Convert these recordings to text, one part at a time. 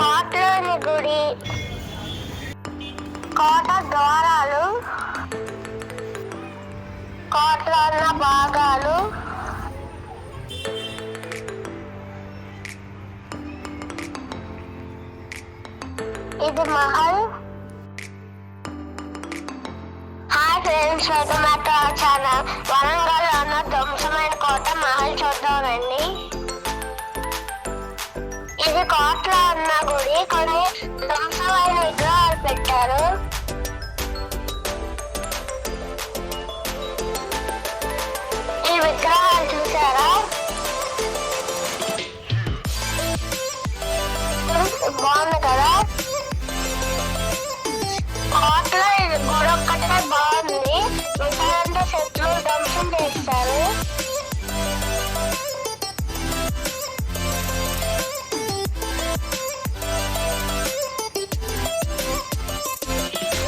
కోటలోని గుడి, కోట ద్వారాలు, కోటలో ఉన్న భాగాలు, ఇది Mahal. Hi friends, welcome back to our channel. వరంగల్లో ఉన్న ధ్వంసమైన కోట మహల్ చూద్దామండి. ఇది కోటలో ఉన్న గుడి. కొన్ని ధ్వంసమైన విగ్రహాలు పెట్టారు. ఈ విగ్రహాలు చూసారా? బాగుంది కదా. కోటలో ఇది గుడి ఒక్కటే బాగుంది, మిగతాదంతా శత్రువులు ధ్వంసం చేస్తారు.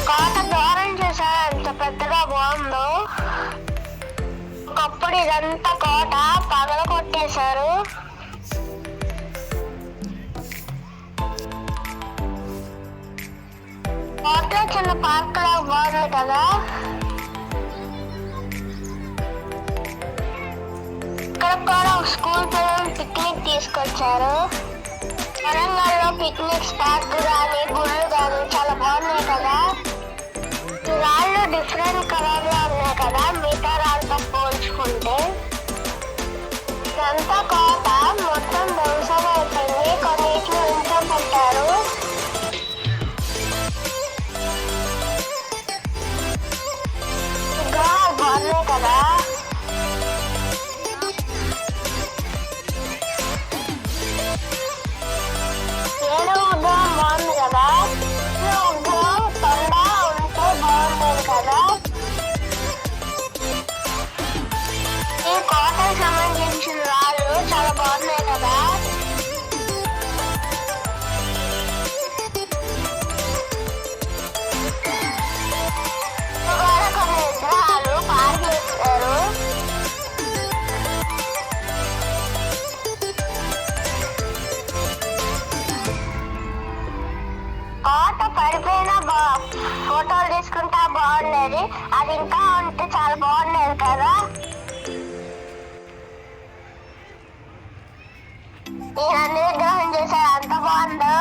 కోట ద్వారం చూసారా ఎంత పెద్దగా బాగుందో. ఒకప్పుడు ఇదంతా కోట పగల కొట్టేశారు. కోటలో చిన్న పార్క్ లాగా బాగుంది కదా. ఇక్కడ కూడా ఒక స్కూల్ పిల్లలు పిక్నిక్ తీసుకొచ్చారు. వరంగల్లో పిక్నిక్ స్పాట్ కానీ గుళ్ళు కానీ చాలా బాగున్నాయి కదా. రాళ్ళు డిఫరెంట్ కలర్ లో ఉన్నాయి కదా మిగతా రాళ్ళతో పోల్చుకుంటే. ఇదంతా కోట మొత్తం ధ్వంసం అయిపోయింది. కొన్నిటిని ఉంచబెట్టారు. విగ్రహాలు బాగున్నాయి కదా. ఏనుగు విగ్రహం బాగుంది కదా. విగ్రహం తొండ ఉంటే బాగుంటుంది కదా. ఈ కోటకు సంబంధించిన రాళ్ళు చాలా బాగున్నాయి కదా. ఇక్కడ కొన్ని విగ్రహాలు పార్క్ చేస్తారు. కోట పడిపోయిన ఫోటోలు తీసుకుంటా బాగుండేది. అది ఇంకా ఉంటే చాలా బాగుండేది కదా. నేను అన్ని విగ్రహం చేశాను, అంత బాగుందో.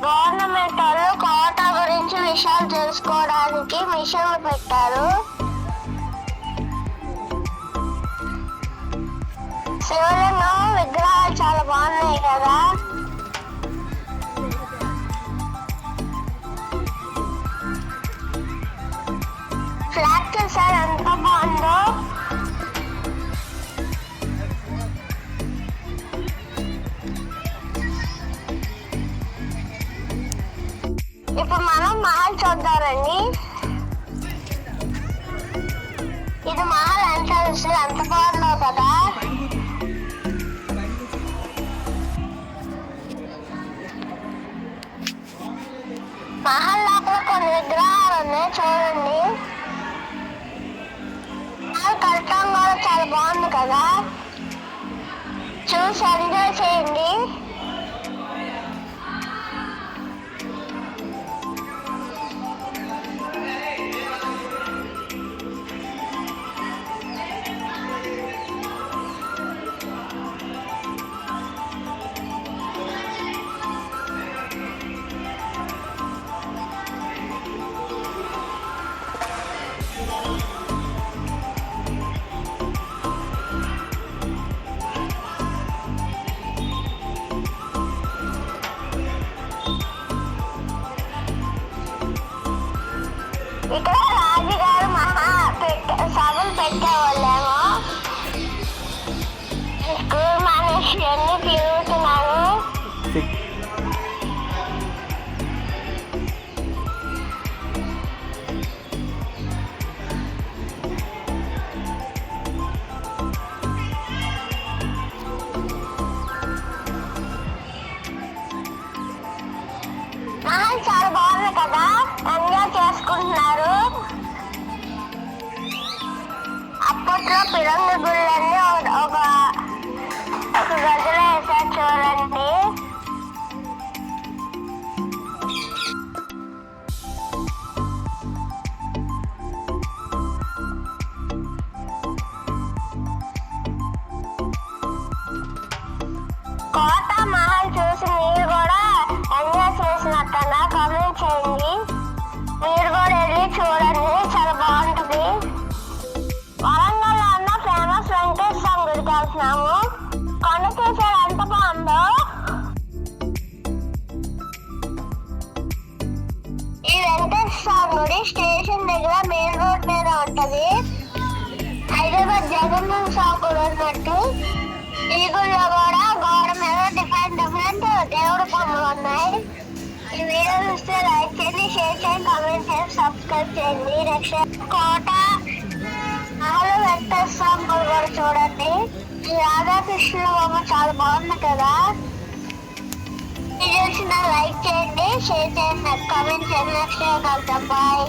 గవర్నమెంట్ వాళ్ళు కోట గురించి విషయాలు తెలుసుకోవడానికి మిషన్లు పెట్టారు. శివలింగం విగ్రహాలు చాలా బాగున్నాయి కదా. ఫ్లాగ్ చూసారు ఎంత బాగుందో. ఇప్పుడు మనం మహల్ చూద్దామండి. ఇది మహల్ ఎంట్రన్స్. ఎంత బాగుందో కదా. మహల్ లోపల కొన్ని విగ్రహాలు ఉన్నాయి చూడండి. మహల్ కట్టడం కూడా చాలా బాగుంది కదా. చూసి ఎంజాయ్ చేయండి. ఇక్కడ రాజుగారు సభలు పెట్టేవాళ్ళేమో. స్కూల్ మానేసి అన్ని తిరుగుతున్నాను. మహల్ చాలా బాగుంది కదా. ఎంజాయ్ చేసుకుంటున్నారు. ఇంట్లో పిరంగ గుళ్ళన్నీ ఒక గదిలో వేసారు చూడండి. కోట మహల్ చూసి మీరు కూడా ఎంజాయ్ చేసినట్టన్నా కామెంట్ చేయండి. మీరు కూడా వెళ్ళి చూడండి, చాలా బాగుంటుంది. వరంగల్లో ఉన్న ఫేమస్ వెంకటేశ్వర స్వామి గుడికి వెళ్తున్నాము. కొండ చూసారు ఎంత బాగుందో. ఈ వెంకటేశ్వర స్వామి గుడి స్టేషన్ దగ్గర మెయిన్ రోడ్ మీద ఉంటది. హైదరాబాద్ జగన్ స్వామి గుడి ఉన్నట్టు ఈ గుడిలో కూడా గోడ మీద డిఫరెంట్ దేవుడి బొమ్మలు ఉన్నాయి. ఈ వీడియో చూస్తే లైక్ చేయండి, షేర్ చేయండి, కామెంట్ చేయండి, సబ్స్క్రైబ్ చేయండి. నెక్స్ట్ కోట మహల్ వెంకటేశ్వర స్వామి గుడి కూడా చూడండి. ఈ రాధాకృష్ణుల బొమ్మ చాలా బాగుంది కదా. వీడియోస్ లైక్ చేయండి, షేర్ చేయండి, కామెంట్ చేయండి. నెక్స్ట్ కలుద్దాం. బాయ్.